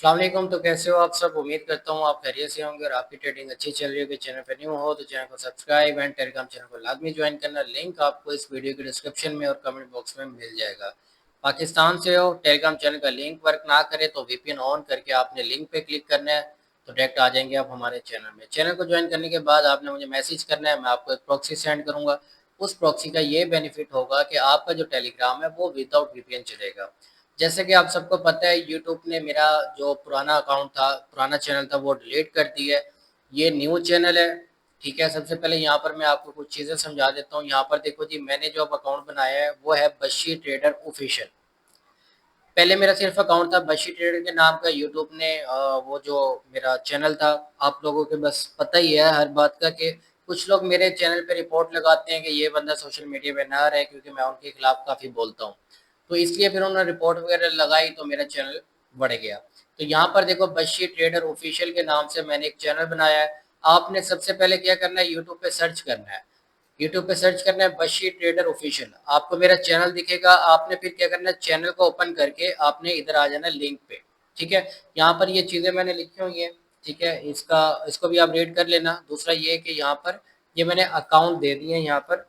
अस्सलाम वालेकुम। तो कैसे हो आप सब? उम्मीद करता हूँ आप खैरियत से होंगे और आपकी ट्रेडिंग अच्छी चल रही होगी। चैनल पर न्यू हो तो चैनल को सब्सक्राइब एंड टेलीग्राम चैनल को लाजमी ज्वाइन करना। लिंक आपको इस वीडियो के डिस्क्रिप्शन में और कमेंट बॉक्स में मिल जाएगा। पाकिस्तान से हो, टेलीग्राम चैनल का लिंक वर्क ना करे तो वीपीएन ऑन करके आपने लिंक पे क्लिक करना है तो डायरेक्ट आ जाएंगे आप हमारे चैनल में। चैनल को ज्वाइन करने के बाद आपने मुझे मैसेज करना है, मैं आपको एक प्रॉक्सी सेंड करूँगा। उस प्रॉक्सी का ये बेनिफिट होगा कि आपका जो टेलीग्राम है वो विदाउट वीपीएन चलेगा। जैसे कि आप सबको पता है, यूट्यूब ने मेरा जो पुराना अकाउंट था, पुराना चैनल था, वो डिलीट कर दिया है। ये न्यू चैनल है। ठीक है, सबसे पहले यहाँ पर मैं आपको कुछ चीज़ें समझा देता हूँ। यहाँ पर देखो जी, मैंने जो अब अकाउंट बनाया है वो है बशी ट्रेडर ऑफिशियल। पहले मेरा सिर्फ अकाउंट था बशी ट्रेडर के नाम का। यूट्यूब ने वो जो मेरा चैनल था, आप लोगों के बस पता ही है हर बात का कि कुछ लोग मेरे चैनल पे रिपोर्ट लगाते हैं कि ये बंदा सोशल मीडिया पे ना रहे क्योंकि मैं उनके खिलाफ काफ़ी बोलता हूँ। तो इसलिए फिर उन्होंने रिपोर्ट वगैरह लगाई तो मेरा चैनल बढ़ गया। तो यहाँ पर देखो, बशी ट्रेडर ऑफिशियल के नाम से मैंने एक चैनल बनाया है। आपने सबसे पहले क्या करना है, यूट्यूब पे सर्च करना है। यूट्यूब पे सर्च करना है बशी ट्रेडर ऑफिशियल, आपको मेरा चैनल दिखेगा। आपने फिर क्या करना है, चैनल को ओपन करके आपने इधर आ जाना लिंक पे। ठीक है, यहाँ पर ये चीज़ें मैंने लिखी हुई हैं। ठीक है, इसको भी आप रीड कर लेना। दूसरा ये कि यहाँ पर ये मैंने अकाउंट दे दिए हैं। यहाँ पर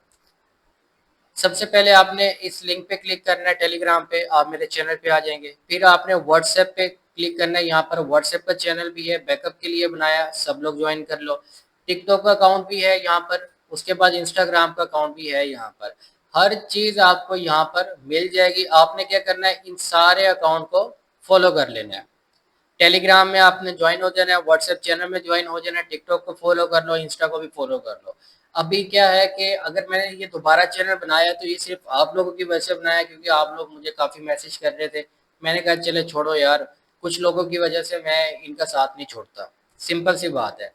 सबसे पहले आपने इस लिंक पे क्लिक करना है, टेलीग्राम पे आप मेरे चैनल पे आ जाएंगे। फिर आपने व्हाट्सएप पे क्लिक करना है। यहाँ पर व्हाट्सएप का चैनल भी है, बैकअप के लिए बनाया, सब लोग ज्वाइन कर लो। टिकटॉक का अकाउंट भी है यहाँ पर, उसके बाद इंस्टाग्राम का अकाउंट भी है यहाँ पर। हर चीज़ आपको यहाँ पर मिल जाएगी। आपने क्या करना है, इन सारे अकाउंट को फॉलो कर लेना है। टेलीग्राम में आपने ज्वाइन हो जाना है, व्हाट्सएप चैनल में ज्वाइन हो जाना है, टिकटॉक को फॉलो कर लो, इंस्टा को भी फॉलो कर लो। अभी क्या है कि अगर मैंने ये दोबारा चैनल बनाया तो ये सिर्फ आप लोगों की वजह से बनाया, क्योंकि आप लोग मुझे काफ़ी मैसेज कर रहे थे। मैंने कहा चले छोड़ो यार, कुछ लोगों की वजह से मैं इनका साथ नहीं छोड़ता। सिंपल सी बात है।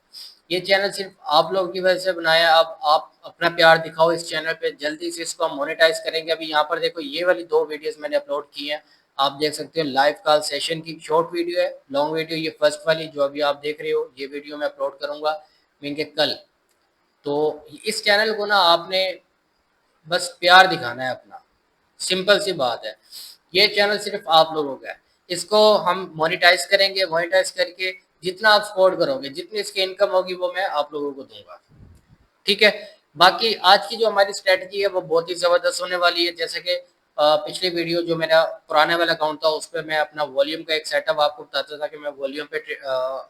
ये चैनल सिर्फ आप लोगों की वजह से बनाया। अब आप अपना प्यार दिखाओ इस चैनल पे, जल्दी से इसको हम मोनेटाइज करेंगे। अभी यहाँ पर देखो, ये वाली 2 वीडियोस मैंने अपलोड की हैं। आप देख सकते हो, लाइव कॉल सेशन की शॉर्ट वीडियो है, लॉन्ग वीडियो ये फर्स्ट वाली जो अभी आप देख रहे हो, ये वीडियो मैं अपलोड करूंगा मीन के कल। तो इस चैनल को ना आपने बस प्यार दिखाना है अपना, सिंपल सी बात है। ये चैनल सिर्फ आप लोगों का है। इसको हम मोनेटाइज करेंगे, मोनेटाइज करके जितना आप सपोर्ट करोगे, जितनी इसकी इनकम होगी वो मैं आप लोगों को दूंगा। ठीक है, बाकी आज की जो हमारी स्ट्रेटजी है वो बहुत ही ज़बरदस्त होने वाली है। जैसे कि पिछली वीडियो जो मेरा पुराना वाला अकाउंट था उस पर मैं अपना वॉल्यूम का एक सेटअप आपको बताता था कि मैं वॉल्यूम पे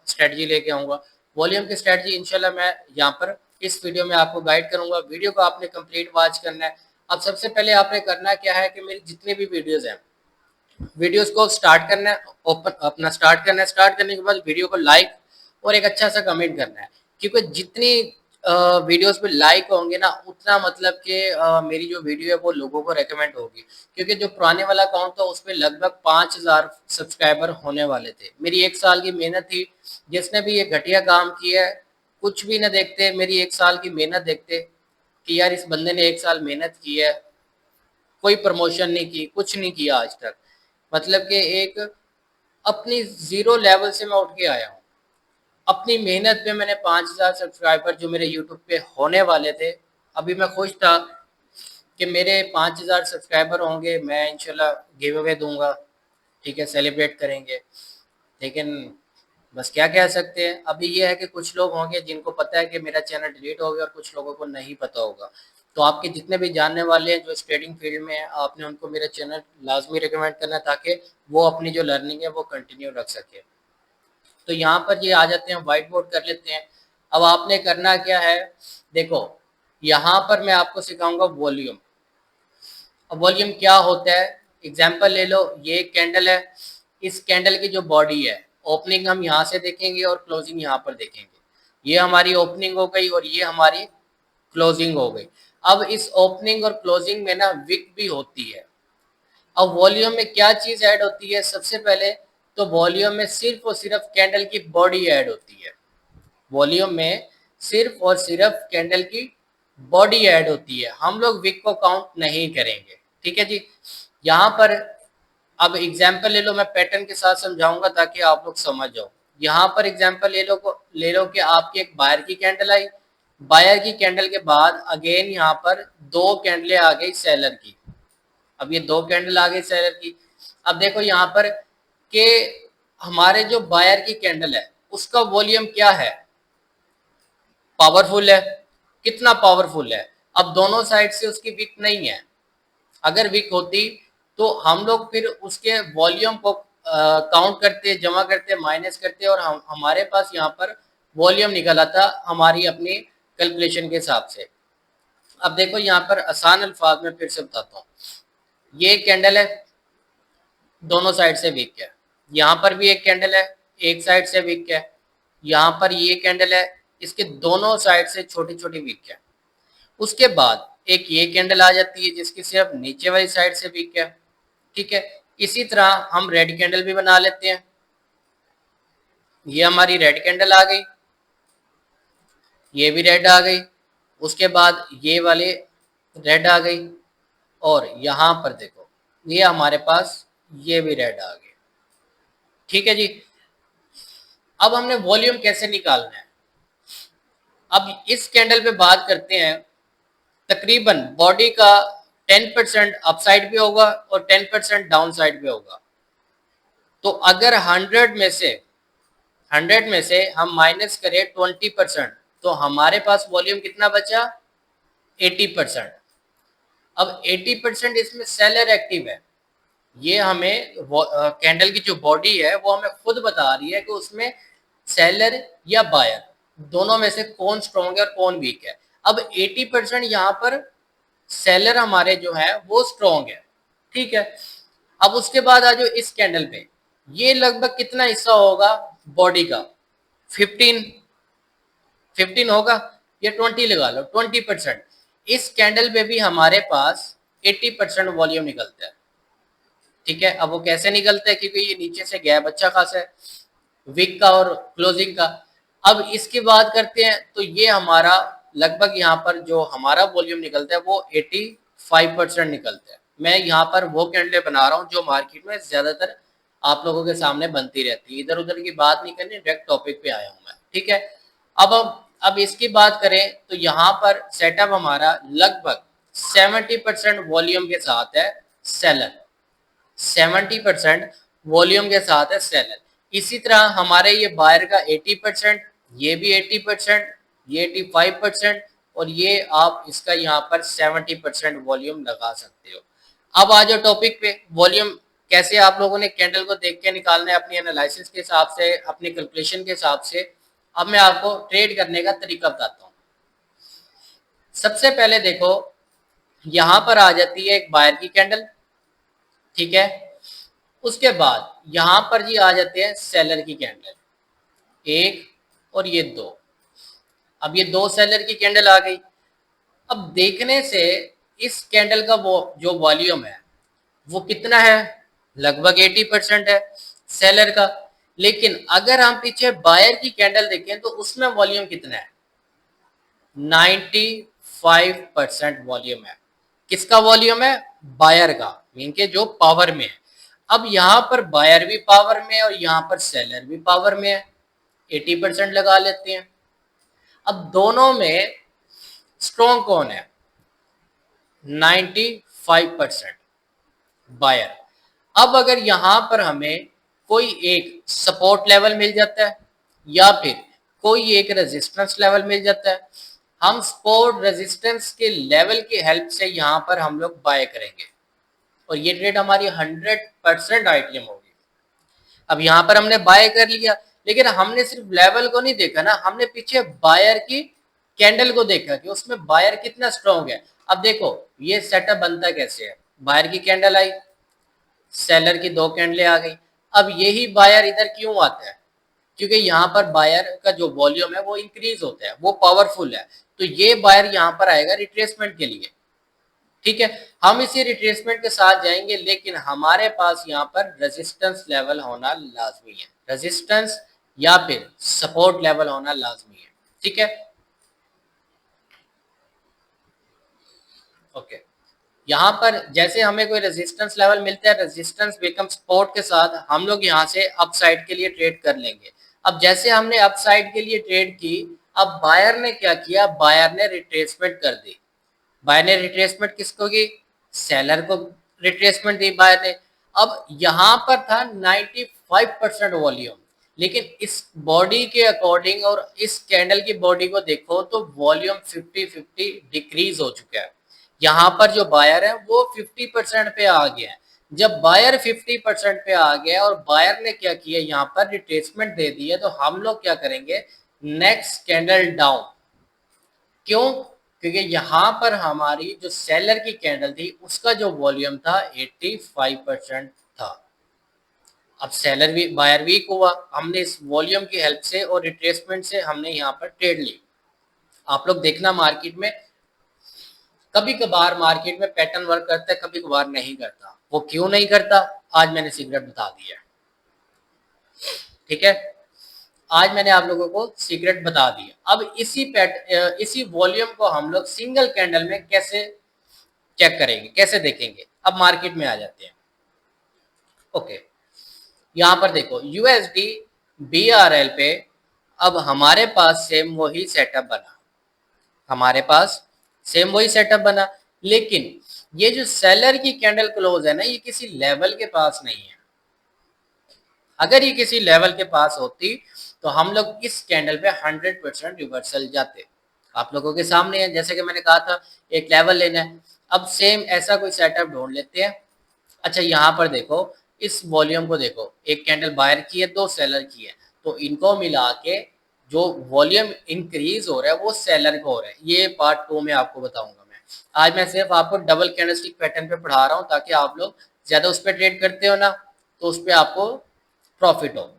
स्ट्रेटजी लेके आऊँगा। वॉल्यूम की स्ट्रेटजी इंशाल्लाह मैं यहाँ पर इस वीडियो में आपको गाइड करूँगा। वीडियो को आपने कंप्लीट वॉच करना है। अब सबसे पहले आपने करना क्या है कि मेरी जितनी भी वीडियोज़ हैं, वीडियोस को स्टार्ट करना है, ओपन अपना स्टार्ट करना है। स्टार्ट करने के बाद वीडियो को लाइक और एक अच्छा सा कमेंट करना है, क्योंकि जितनी वीडियोस पे लाइक होंगे ना, उतना मतलब कि मेरी जो वीडियो है वो लोगों को रेकमेंड होगी। क्योंकि जो पुराने वाला अकाउंट था उस पर लगभग 5,000 सब्सक्राइबर होने वाले थे। मेरी 1 साल की मेहनत थी। जिसने भी ये घटिया काम किया है, कुछ भी ना देखते, मेरी 1 साल की मेहनत देखते कि यार इस बंदे ने 1 साल मेहनत की है, कोई प्रमोशन नहीं की, कुछ नहीं किया आज तक। मतलब कि एक अपनी जीरो लेवल से मैं उठ के आया हूँ। अपनी मेहनत पे मैंने 5,000 सब्सक्राइबर जो मेरे यूट्यूब पे होने वाले थे, अभी मैं खुश था कि मेरे 5,000 सब्सक्राइबर होंगे, मैं इंशाल्लाह गिव अवे दूंगा। ठीक है, सेलिब्रेट करेंगे। लेकिन बस क्या कह सकते हैं, अभी ये है कि कुछ लोग होंगे जिनको पता है कि मेरा चैनल डिलीट हो गया और कुछ लोगों को नहीं पता होगा। तो आपके जितने भी जानने वाले हैं जो इस ट्रेडिंग फील्ड में है, आपने उनको मेरा चैनल लाजमी रिकमेंड करना है ताकि वो अपनी जो लर्निंग है वो कंटिन्यू रख सके। तो यहाँ पर ये आ जाते हैं, व्हाइट बोर्ड कर लेते हैं। अब आपने करना क्या है, देखो यहाँ पर मैं आपको सिखाऊंगा वॉल्यूम। अब वॉल्यूम क्या होता है, एग्जाम्पल ले लो, ये एक कैंडल है। इस कैंडल की जो बॉडी है, ओपनिंग हम यहाँ से देखेंगे और क्लोजिंग यहाँ पर देखेंगे। ये हमारी ओपनिंग हो गई और ये हमारी क्लोजिंग हो गई। अब इस ओपनिंग और क्लोजिंग में ना विक भी होती है। अब वॉल्यूम में क्या चीज ऐड होती है, सबसे पहले तो वॉल्यूम में सिर्फ और सिर्फ कैंडल की बॉडी ऐड होती है। वॉल्यूम में सिर्फ और सिर्फ कैंडल की बॉडी ऐड होती है, हम लोग विक को काउंट नहीं करेंगे। ठीक है जी। यहाँ पर अब एग्जाम्पल ले लो, मैं पैटर्न के साथ समझाऊंगा ताकि आप लोग समझ जाओ। यहाँ पर एग्जाम्पल ले लो कि आपकी एक बायर की कैंडल आई। बायर की कैंडल के बाद अगेन यहाँ पर 2 कैंडलें आ गई सेलर की। अब ये 2 कैंडल आ गई सेलर की। अब देखो यहाँ पर के हमारे जो बायर की कैंडल है उसका वॉल्यूम क्या है, पावरफुल है। कितना पावरफुल है, अब दोनों साइड से उसकी वीक नहीं है। अगर वीक होती तो हम लोग फिर उसके वॉल्यूम को काउंट करते, जमा करते, माइनस करते और हमारे पास यहाँ पर वॉल्यूम निकला था हमारी अपनी कैलकुलेशन के हिसाब से। अब देखो यहाँ पर आसान अल्फाज में फिर से बताता हूँ, ये कैंडल है, दोनों साइड से वीक है। यहाँ पर भी एक कैंडल है, एक साइड से वीक है। यहाँ पर ये कैंडल है, इसके दोनों साइड से छोटी छोटी वीक है। उसके बाद एक ये कैंडल आ जाती है जिसकी सिर्फ नीचे वाली साइड से वीक है। ठीक है, इसी तरह हम रेड कैंडल भी बना लेते हैं। ये हमारी रेड कैंडल आ गई, ये भी रेड आ गई, उसके बाद ये वाले रेड आ गई, और यहाँ पर देखो ये हमारे पास ये भी रेड आ गई। ठीक है जी, अब हमने वॉल्यूम कैसे निकालना है। अब इस कैंडल पे बात करते हैं, तकरीबन बॉडी का 10% अपसाइड पे होगा और 10% डाउन साइड पे होगा। तो अगर 100 में से हम माइनस करें 20%, तो हमारे पास वॉल्यूम कितना बचा, 80%। अब 80% इसमें सेलर एक्टिव है। ये हमें कैंडल की जो बॉडी है वो हमें खुद बता रही है कि उसमें सेलर या बायर दोनों में से कौन स्ट्रॉन्ग है और कौन वीक है। अब 80% यहाँ पर सेलर हमारे जो है वो स्ट्रॉन्ग है। ठीक है, अब उसके बाद आ जाओ इस कैंडल पे, ये लगभग कितना हिस्सा होगा बॉडी का, 15 होगा या 20 लगा लो, 20%। इस कैंडल पे भी हमारे पास 80% वॉल्यूम निकलता है। ठीक है, अब वो कैसे निकलता है, क्योंकि ये नीचे से गैप अच्छा खासा है विक का और क्लोजिंग का। अब इसकी बात करते हैं तो ये हमारा लगभग यहाँ पर जो हमारा वॉल्यूम निकलता है वो 85% निकलता है। मैं यहाँ पर वो कैंडलें बना रहा हूँ जो मार्केट में ज्यादातर आप लोगों के सामने बनती रहती है, इधर उधर की बात नहीं करनी, डायरेक्ट टॉपिक पे आया हूँ मैं। ठीक है, अब इसकी बात करें तो यहाँ पर सेटअप हमारा लगभग 70% वॉल्यूम के साथ है सेलर, 70% वॉल्यूम के साथ है सेलर। इसी तरह हमारे ये बायर का 80%, ये भी 80%, ये 85%, और ये आप इसका यहाँ पर 70% वॉल्यूम लगा सकते हो। अब आ जाओ टॉपिक पे, वॉल्यूम कैसे आप लोगों ने कैंडल को देख के निकालना है अपनी एनालिसिस के हिसाब से, अपनी कैलकुलेशन के हिसाब से। अब मैं आपको ट्रेड करने का तरीका बताता हूँ। सबसे पहले देखो यहाँ पर आ जाती है एक बायर की कैंडल। ठीक है, उसके बाद यहां पर जी आ जाते हैं सेलर की कैंडल, एक और ये दो। अब ये दो सेलर की कैंडल आ गई। अब देखने से इस कैंडल का वो जो वॉल्यूम है वो कितना है, लगभग 80% है सेलर का। लेकिन अगर हम पीछे बायर की कैंडल देखें तो उसमें वॉल्यूम कितना है, 95% वॉल्यूम है। किसका वॉल्यूम है, बायर का, मीन के जो पावर में है। अब यहां पर बायर भी पावर में है और यहां पर सेलर भी पावर में है, 80% लगा लेते हैं। अब दोनों में स्ट्रॉन्ग कौन है, 95% बायर। अब अगर यहां पर हमें कोई एक सपोर्ट लेवल मिल जाता है या फिर कोई एक रेजिस्टेंस लेवल मिल जाता है, हम सपोर्ट रेजिस्टेंस के लेवल की हेल्प से यहां पर हम लोग बाय करेंगे और ये ट्रेड हमारी 100% आईटीएम होगी। अब यहाँ पर हमने बाय कर लिया, लेकिन हमने सिर्फ लेवल को नहीं देखा ना, हमने पीछे बायर की कैंडल को देखा कि उसमें बायर कितना स्ट्रॉन्ग है। अब देखो ये सेटअप बनता कैसे है, बायर की कैंडल आई, सेलर की दो कैंडलें आ गई। अब यही बायर इधर क्यों आता है, क्योंकि यहाँ पर बायर का जो वॉल्यूम है वो इंक्रीज होता है, वो पावरफुल है, तो ये बायर यहाँ पर आएगा रिट्रेसमेंट के लिए। ठीक है, हम इसी रिट्रेसमेंट के साथ जाएंगे, लेकिन हमारे पास यहाँ पर रेजिस्टेंस लेवल होना लाजमी है, रेजिस्टेंस या फिर सपोर्ट लेवल होना लाजमी है। ठीक है, ओके। यहाँ पर जैसे हमें कोई रेजिस्टेंस लेवल मिलता है, रेजिस्टेंस बिकम सपोर्ट के साथ हम लोग यहाँ से अप साइड के लिए ट्रेड कर लेंगे। अब जैसे हमने अप साइड के लिए ट्रेड की, अब बायर ने क्या किया, बायर ने रिट्रेसमेंट कर दी। बायर ने रिट्रेसमेंट किसको की, सेलर को रिट्रेसमेंट दी बायर ने। अब यहाँ पर था 95% वॉल्यूम, लेकिन इस बॉडी के अकॉर्डिंग और इस कैंडल की बॉडी को देखो तो वॉल्यूम 50-50 डिक्रीज हो चुका है। यहाँ पर जो बायर है वो 50% पे आ गया है। जब बायर 50% पे आ गया और बायर ने क्या किया, यहाँ पर रिट्रेसमेंट दे दी है, तो हम लोग क्या करेंगे, नेक्स्ट कैंडल डाउन। क्यों? क्योंकि यहाँ पर हमारी जो सेलर की कैंडल थी उसका जो वॉल्यूम था 85% था। अब सेलर भी बायर वीक हुआ, हमने इस वॉल्यूम की हेल्प से और रिट्रेसमेंट से हमने यहाँ पर ट्रेड ली। आप लोग देखना मार्केट में कभी कभार मार्केट में पैटर्न वर्क करता है, कभी कभार नहीं करता। वो क्यों नहीं करता, आज मैंने सीक्रेट बता दिया। ठीक है, आज मैंने आप लोगों को सीक्रेट बता दिया। अब इसी वॉल्यूम को हम लोग सिंगल कैंडल में कैसे चेक करेंगे, कैसे देखेंगे। अब मार्केट में आ जाते हैं। ओके, यहाँ पर देखो यूएसडी बीआरएल पे अब हमारे पास सेम वही सेटअप बना, हमारे पास सेम वही सेटअप बना, लेकिन ये जो सेलर की कैंडल क्लोज है ना, ये किसी लेवल के पास नहीं है। अगर ये किसी लेवल के पास होती तो हम लोग इस कैंडल पे 100% रिवर्सल जाते। आप लोगों के सामने है, जैसे कि मैंने कहा था एक लेवल लेना है। अब सेम ऐसा कोई सेटअप ढूंढ लेते हैं। अच्छा, यहाँ पर देखो इस वॉल्यूम को देखो, एक कैंडल बायर की है, दो सेलर की है, तो इनको मिला के जो वॉल्यूम इंक्रीज हो रहा है वो सेलर को हो रहा है। ये पार्ट 2 में आपको बताऊंगा। मैं आज मैं सिर्फ आपको डबल कैंडलस्टिक पैटर्न पे पढ़ा रहा हूँ, ताकि आप लोग ज्यादा उस पर ट्रेड करते हो ना, तो उस पर आपको प्रॉफिट हो।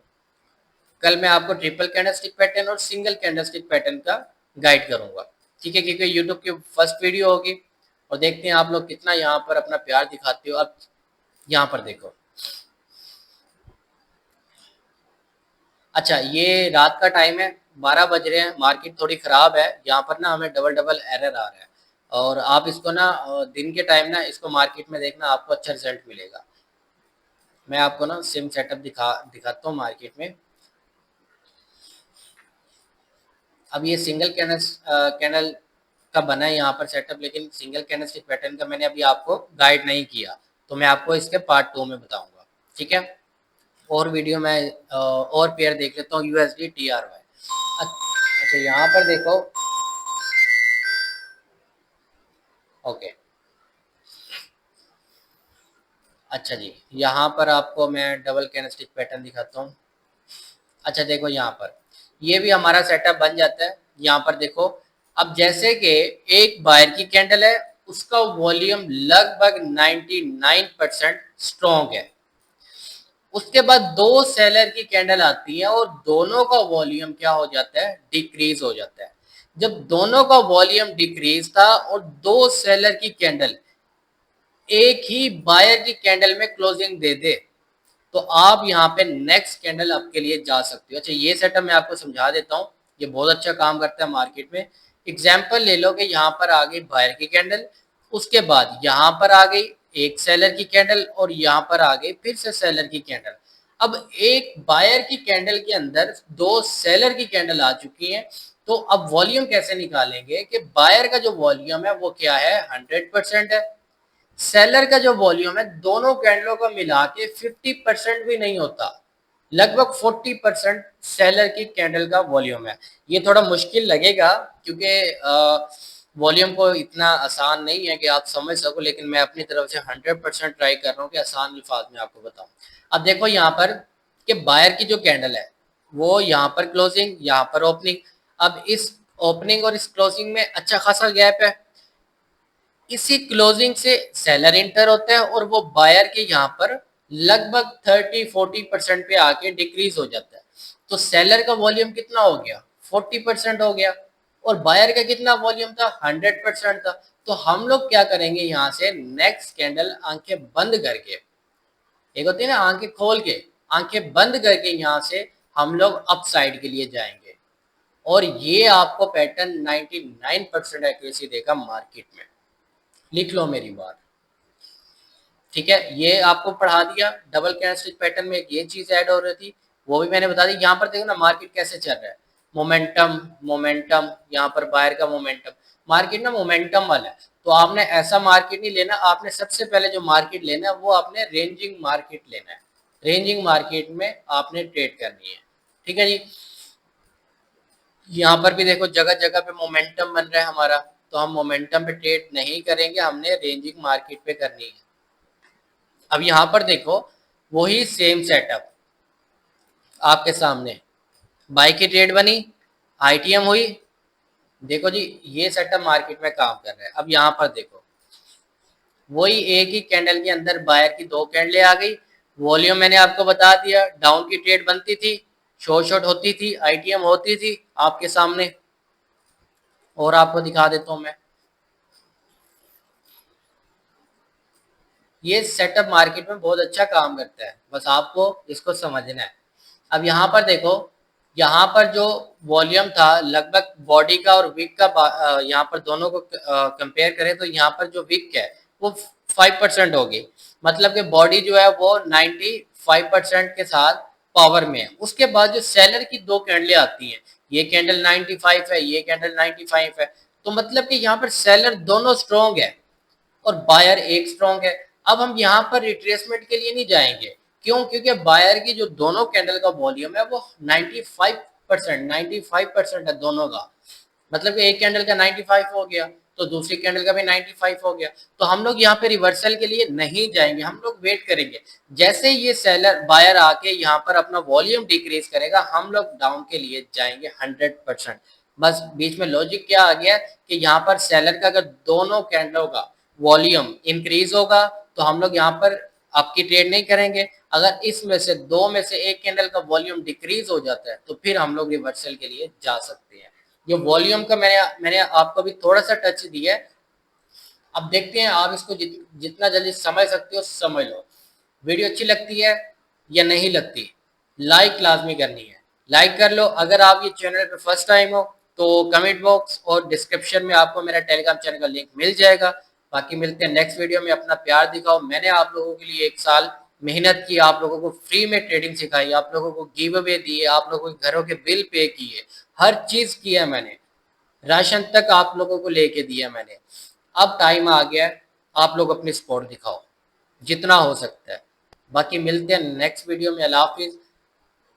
कल मैं आपको ट्रिपल कैंडलस्टिक पैटर्न और सिंगल कैंडलस्टिक पैटर्न का गाइड करूंगा। ठीक है, क्योंकि यूट्यूब की फर्स्ट वीडियो होगी। और देखते हैं आप लोग कितना यहाँ पर अपना प्यार दिखाते हो। अब यहाँ पर देखो, अच्छा ये रात का टाइम है, 12 बज रहे हैं, मार्केट थोड़ी खराब है। यहाँ पर ना हमें डबल डबल एरर आ रहा है, और आप इसको ना दिन के टाइम ना इसको मार्केट में देखना, आपको अच्छा रिजल्ट मिलेगा। मैं आपको ना सिम सेटअप दिखाता हूँ मार्केट में। अब ये सिंगल कैंडल का बना है यहाँ पर सेटअप, लेकिन सिंगल कैंडलस्टिक पैटर्न का मैंने अभी आपको गाइड नहीं किया, तो मैं आपको इसके पार्ट 2 में बताऊंगा। ठीक है, और वीडियो में और पेयर देख लेता हूँ, यूएसडी टीआरवाई। अच्छा यहाँ पर देखो, ओके, अच्छा जी, यहाँ पर आपको मैं डबल कैंडलस्टिक पैटर्न दिखाता हूँ। अच्छा देखो, यहाँ पर ये भी हमारा सेटअप बन जाता है। यहाँ पर देखो, अब जैसे कि एक बायर की कैंडल है, उसका वॉल्यूम लगभग 99% स्ट्रॉन्ग है। उसके बाद दो सेलर की कैंडल आती है और दोनों का वॉल्यूम क्या हो जाता है, डिक्रीज हो जाता है। जब दोनों का वॉल्यूम डिक्रीज था और दो सेलर की कैंडल एक ही बायर की कैंडल में क्लोजिंग दे दे, तो आप यहाँ पे नेक्स्ट कैंडल आपके लिए जा सकते हो। अच्छा ये सेटअप मैं आपको समझा देता हूँ, ये बहुत अच्छा काम करता है मार्केट में। एग्जाम्पल ले लो कि यहाँ पर आ गई बायर की कैंडल, उसके बाद यहाँ पर आ गई एक सेलर की कैंडल, और यहाँ पर आ गई फिर से सेलर की कैंडल। अब एक बायर की कैंडल के अंदर दो सेलर की कैंडल आ चुकी है, तो अब वॉल्यूम कैसे निकालेंगे कि बायर का जो वॉल्यूम है वो क्या है, 100% है। सेलर का जो वॉल्यूम है दोनों कैंडलों को मिला के 50% भी नहीं होता, लगभग 40% सेलर की कैंडल का वॉल्यूम है। ये थोड़ा मुश्किल लगेगा, क्योंकि वॉल्यूम को इतना आसान नहीं है कि आप समझ सको, लेकिन मैं अपनी तरफ से 100% ट्राई कर रहा हूँ कि आसान अल्फाज में आपको बताऊं। अब देखो यहाँ पर कि बायर की जो कैंडल है वो यहाँ पर क्लोजिंग, यहाँ पर ओपनिंग। अब इस ओपनिंग और इस क्लोजिंग में अच्छा खासा गैप है। इसी क्लोजिंग से सेलर इंटर होता है और वो बायर के यहाँ पर लगभग 30-40% पे आके डिक्रीज हो जाता है। तो सेलर का वॉल्यूम कितना हो गया, 40% हो गया, और बायर का कितना वॉल्यूम था, 100% था। तो हम लोग क्या करेंगे, यहाँ से नेक्स्ट कैंडल आंखें बंद करके, एक होती है ना आंखें खोल के, आंखें बंद करके यहाँ से हम लोग अप साइड के लिए जाएंगे, और ये आपको पैटर्न 99% एक्यूरेसी देगा मार्केट में। लिख लो मेरी बात। ठीक है, ये आपको पढ़ा दिया। डबल कैंडलस्टिक पैटर्न में ये चीज ऐड हो रही थी, वो भी मैंने बता दी। यहाँ पर देखो ना मार्केट कैसे चल रहा है, मोमेंटम मोमेंटम, यहाँ पर बायर का मोमेंटम। मार्केट ना मोमेंटम वाला है, तो आपने ऐसा मार्केट नहीं लेना, आपने सबसे पहले जो मार्केट लेना है वो आपने रेंजिंग मार्केट लेना है। रेंजिंग मार्केट में आपने ट्रेड करनी है, ठीक है जी। यहाँ पर भी देखो जगह जगह पे मोमेंटम बन रहा है हमारा, तो हम मोमेंटम पे ट्रेड नहीं करेंगे, हमने रेंजिंग मार्केट पे करनी है। अब यहाँ पर देखो वही सेम सेटअप आपके सामने, बाई की ट्रेड बनी, आईटीएम हुई, देखो जी ये सेटअप मार्केट में काम कर रहा है। अब यहाँ पर देखो वही एक ही कैंडल के अंदर बायर की दो कैंडलें आ गई, वॉल्यूम मैंने आपको बता दिया, डाउन की ट्रेड बनती थी, शॉर्ट होती थी, आईटीएम होती थी आपके सामने, और आपको दिखा देता हूं मैं। ये सेटअप मार्केट में बहुत अच्छा काम करता है, बस आपको इसको समझना है। अब यहाँ पर देखो, यहाँ पर जो वॉल्यूम था लगभग बॉडी का और विक का, यहाँ पर दोनों को कंपेयर करें तो यहाँ पर जो विक है वो 5% होगी, मतलब कि बॉडी जो है वो 95% के साथ पावर में है। उसके बाद जो सेलर की दो कैंडलें आती हैं, ये कैंडल 95 है, ये कैंडल 95 है, तो मतलब कि यहाँ पर सेलर दोनों स्ट्रॉन्ग है और बायर एक स्ट्रॉन्ग है। अब हम यहाँ पर रिट्रेसमेंट के लिए नहीं जाएंगे, क्यों? क्योंकि बायर की जो दोनों कैंडल का वॉल्यूम है वो 95% है दोनों का, मतलब कि एक कैंडल का 95 हो गया तो दूसरी कैंडल का भी 95 हो गया। तो हम लोग यहाँ पे रिवर्सल के लिए नहीं जाएंगे, हम लोग वेट करेंगे। जैसे ये सेलर बायर आके यहाँ पर अपना वॉल्यूम डिक्रीज करेगा, हम लोग डाउन के लिए जाएंगे 100%। बस बीच में लॉजिक क्या आ गया कि यहाँ पर सेलर का अगर दोनों कैंडलों का वॉल्यूम इंक्रीज होगा तो हम लोग यहाँ पर आपकी ट्रेड नहीं करेंगे। अगर इसमें से दो में से एक कैंडल का वॉल्यूम डिक्रीज हो जाता है तो फिर हम लोग रिवर्सल के लिए जा सकते हैं। ये वॉल्यूम का मैंने आपको भी थोड़ा सा टच दिया है। अब देखते हैं आप इसको जितना जल्दी समझ सकते हो समझ लो। वीडियो अच्छी लगती है या नहीं लगती, लाइक लाजमी करनी है, लाइक कर लो। अगर आप ये चैनल पे फर्स्ट टाइम हो तो कमेंट बॉक्स और डिस्क्रिप्शन में आपको मेरा टेलीग्राम चैनल का लिंक मिल जाएगा। बाकी मिलते हैं नेक्स्ट वीडियो में। अपना प्यार दिखाओ। मैंने आप लोगों के लिए 1 साल मेहनत की, आप लोगों को फ्री में ट्रेडिंग सिखाई, आप लोगों को गिव अवे दिए, आप लोगों के घरों के बिल पे किए, हर चीज किया मैंने, राशन तक आप लोगों को लेके दिया मैंने। अब टाइम आ गया है आप लोग अपनी सपोर्ट दिखाओ जितना हो सकता है। बाकी मिलते हैं नेक्स्ट वीडियो में। अल्लाह हाफिज।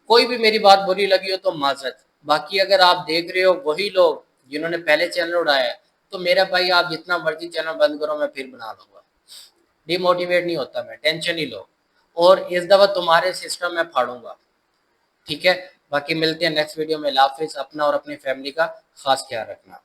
कोई भी मेरी बात बुरी लगी हो तो माजरत। बाकी अगर आप देख रहे हो वही लोग जिन्होंने पहले चैनल उड़ाया है, तो मेरा भाई आप जितना मर्जी चैनल बंद करो मैं फिर बना लूंगा। डिमोटिवेट नहीं होता मैं, टेंशन ही लो, और इस दफा तुम्हारे सिस्टम में फाड़ूंगा, ठीक है। बाकी मिलते हैं नेक्स्ट वीडियो में। अल्लाह हाफिज। अपना और अपनी फैमिली का खास ख्याल रखना।